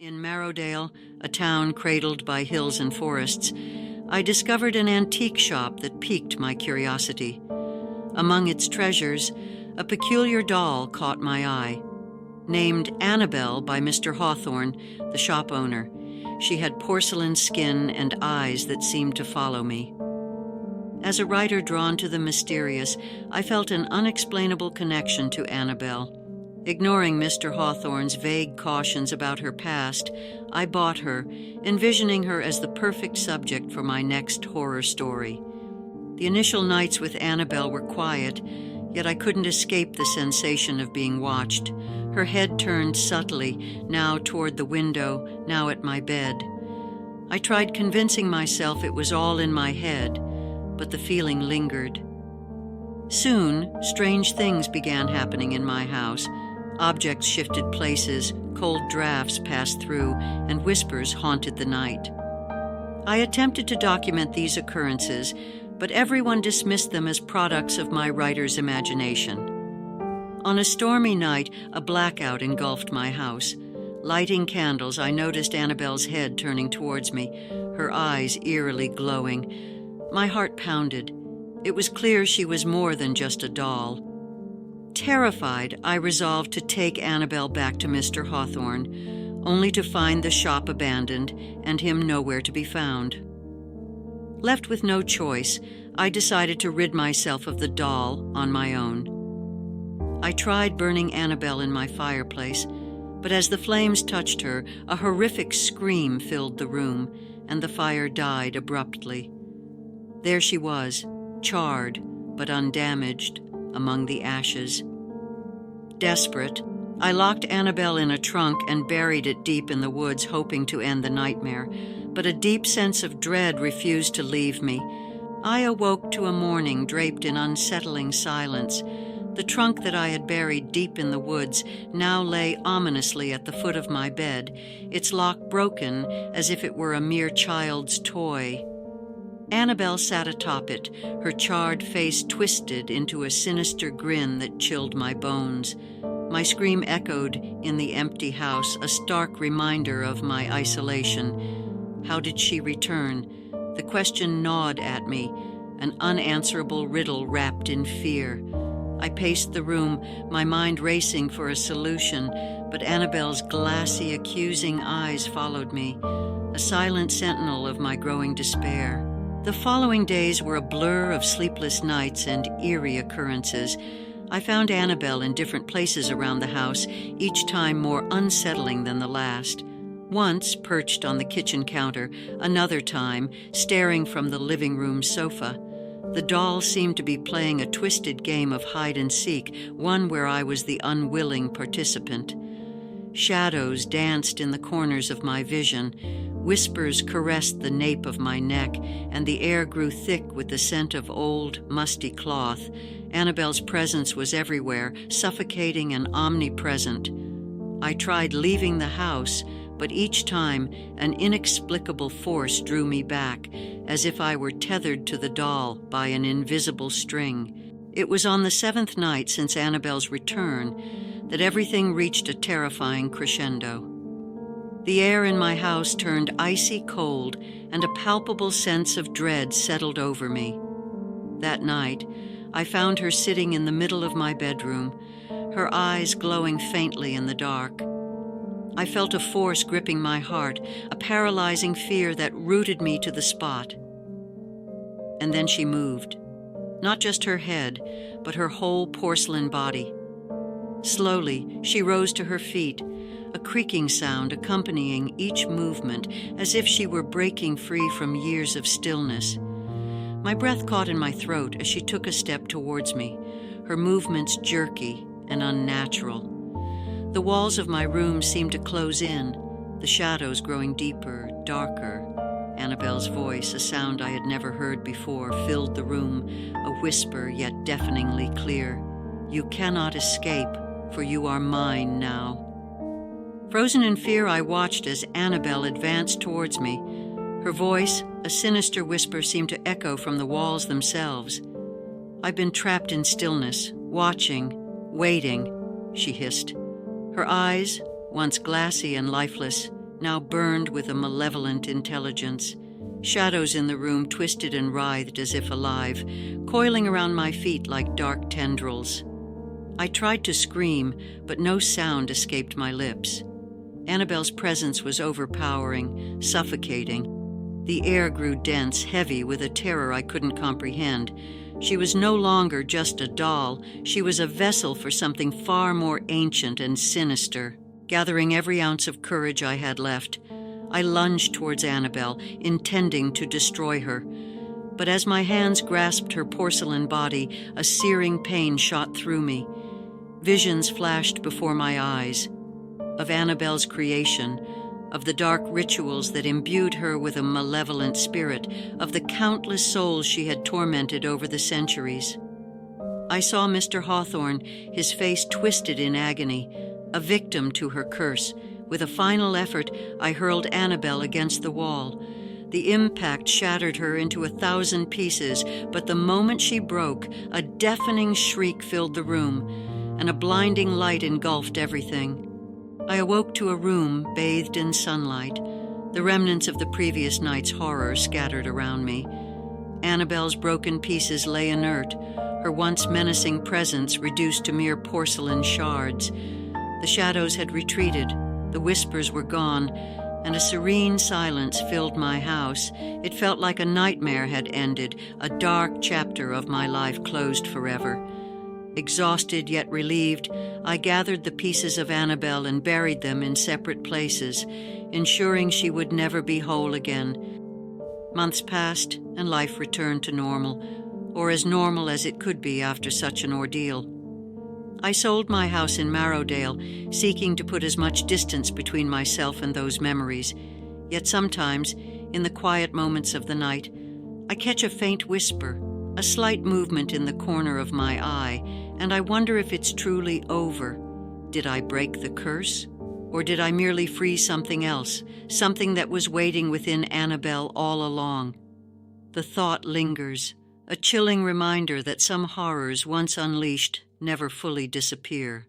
In Marrowdale, a town cradled by hills and forests, I discovered an antique shop that piqued my curiosity. Among its treasures, a peculiar doll caught my eye. Named Annabelle by Mr. Hawthorne, the shop owner, she had porcelain skin and eyes that seemed to follow me. As a writer drawn to the mysterious, I felt an unexplainable connection to Annabelle. Ignoring Mr. Hawthorne's vague cautions about her past, I bought her, envisioning her as the perfect subject for my next horror story. The initial nights with Annabelle were quiet, yet I couldn't escape the sensation of being watched. Her head turned subtly, now toward the window, now at my bed. I tried convincing myself it was all in my head, but the feeling lingered. Soon, strange things began happening in my house. Objects shifted places, cold drafts passed through, and whispers haunted the night. I attempted to document these occurrences, but everyone dismissed them as products of my writer's imagination. On a stormy night, a blackout engulfed my house. Lighting candles, I noticed Annabelle's head turning towards me, her eyes eerily glowing. My heart pounded. It was clear she was more than just a doll. Terrified, I resolved to take Annabelle back to Mr. Hawthorne, only to find the shop abandoned and him nowhere to be found. Left with no choice, I decided to rid myself of the doll on my own. I tried burning Annabelle in my fireplace, but as the flames touched her, a horrific scream filled the room, and the fire died abruptly. There she was, charred but undamaged, among the ashes. Desperate, I locked Annabelle in a trunk and buried it deep in the woods, hoping to end the nightmare, but a deep sense of dread refused to leave me. I awoke to a morning draped in unsettling silence. The trunk that I had buried deep in the woods now lay ominously at the foot of my bed, its lock broken as if it were a mere child's toy. Annabelle sat atop it, her charred face twisted into a sinister grin that chilled my bones. My scream echoed in the empty house, a stark reminder of my isolation. How did she return? The question gnawed at me, an unanswerable riddle wrapped in fear. I paced the room, my mind racing for a solution, but Annabelle's glassy, accusing eyes followed me, a silent sentinel of my growing despair. The following days were a blur of sleepless nights and eerie occurrences. I found Annabelle in different places around the house, each time more unsettling than the last. Once perched on the kitchen counter, another time staring from the living room sofa. The doll seemed to be playing a twisted game of hide and seek, one where I was the unwilling participant. Shadows danced in the corners of my vision. Whispers caressed the nape of my neck, and the air grew thick with the scent of old, musty cloth. Annabelle's presence was everywhere, suffocating and omnipresent. I tried leaving the house, but each time an inexplicable force drew me back, as if I were tethered to the doll by an invisible string. It was on the 7th night since Annabelle's return that everything reached a terrifying crescendo. The air in my house turned icy cold, and a palpable sense of dread settled over me. That night, I found her sitting in the middle of my bedroom, her eyes glowing faintly in the dark. I felt a force gripping my heart, a paralyzing fear that rooted me to the spot. And then she moved. Not just her head, but her whole porcelain body. Slowly, she rose to her feet, a creaking sound accompanying each movement, as if she were breaking free from years of stillness. My breath caught in my throat as she took a step towards me, her movements jerky and unnatural. The walls of my room seemed to close in, the shadows growing deeper, darker. Annabelle's voice, a sound I had never heard before, filled the room, a whisper yet deafeningly clear. "You cannot escape, for you are mine now." Frozen in fear, I watched as Annabelle advanced towards me. Her voice, a sinister whisper, seemed to echo from the walls themselves. "I've been trapped in stillness, watching, waiting," she hissed. Her eyes, once glassy and lifeless, now burned with a malevolent intelligence. Shadows in the room twisted and writhed as if alive, coiling around my feet like dark tendrils. I tried to scream, but no sound escaped my lips. Annabelle's presence was overpowering, suffocating. The air grew dense, heavy with a terror I couldn't comprehend. She was no longer just a doll. She was a vessel for something far more ancient and sinister. Gathering every ounce of courage I had left, I lunged towards Annabelle, intending to destroy her. But as my hands grasped her porcelain body, a searing pain shot through me. Visions flashed before my eyes of Annabelle's creation, of the dark rituals that imbued her with a malevolent spirit, of the countless souls she had tormented over the centuries. I saw Mr. Hawthorne, his face twisted in agony, a victim to her curse. With a final effort, I hurled Annabelle against the wall. The impact shattered her into 1,000 pieces, but the moment she broke, a deafening shriek filled the room, and a blinding light engulfed everything. I awoke to a room bathed in sunlight, the remnants of the previous night's horror scattered around me. Annabelle's broken pieces lay inert, her once menacing presence reduced to mere porcelain shards. The shadows had retreated, the whispers were gone, and a serene silence filled my house. It felt like a nightmare had ended, a dark chapter of my life closed forever. Exhausted yet relieved, I gathered the pieces of Annabelle and buried them in separate places, ensuring she would never be whole again. Months passed, and life returned to normal, or as normal as it could be after such an ordeal. I sold my house in Marrowdale, seeking to put as much distance between myself and those memories. Yet sometimes, in the quiet moments of the night, I catch a faint whisper, a slight movement in the corner of my eye, and I wonder if it's truly over. Did I break the curse? Or did I merely free something else, something that was waiting within Annabelle all along? The thought lingers, a chilling reminder that some horrors once unleashed never fully disappear.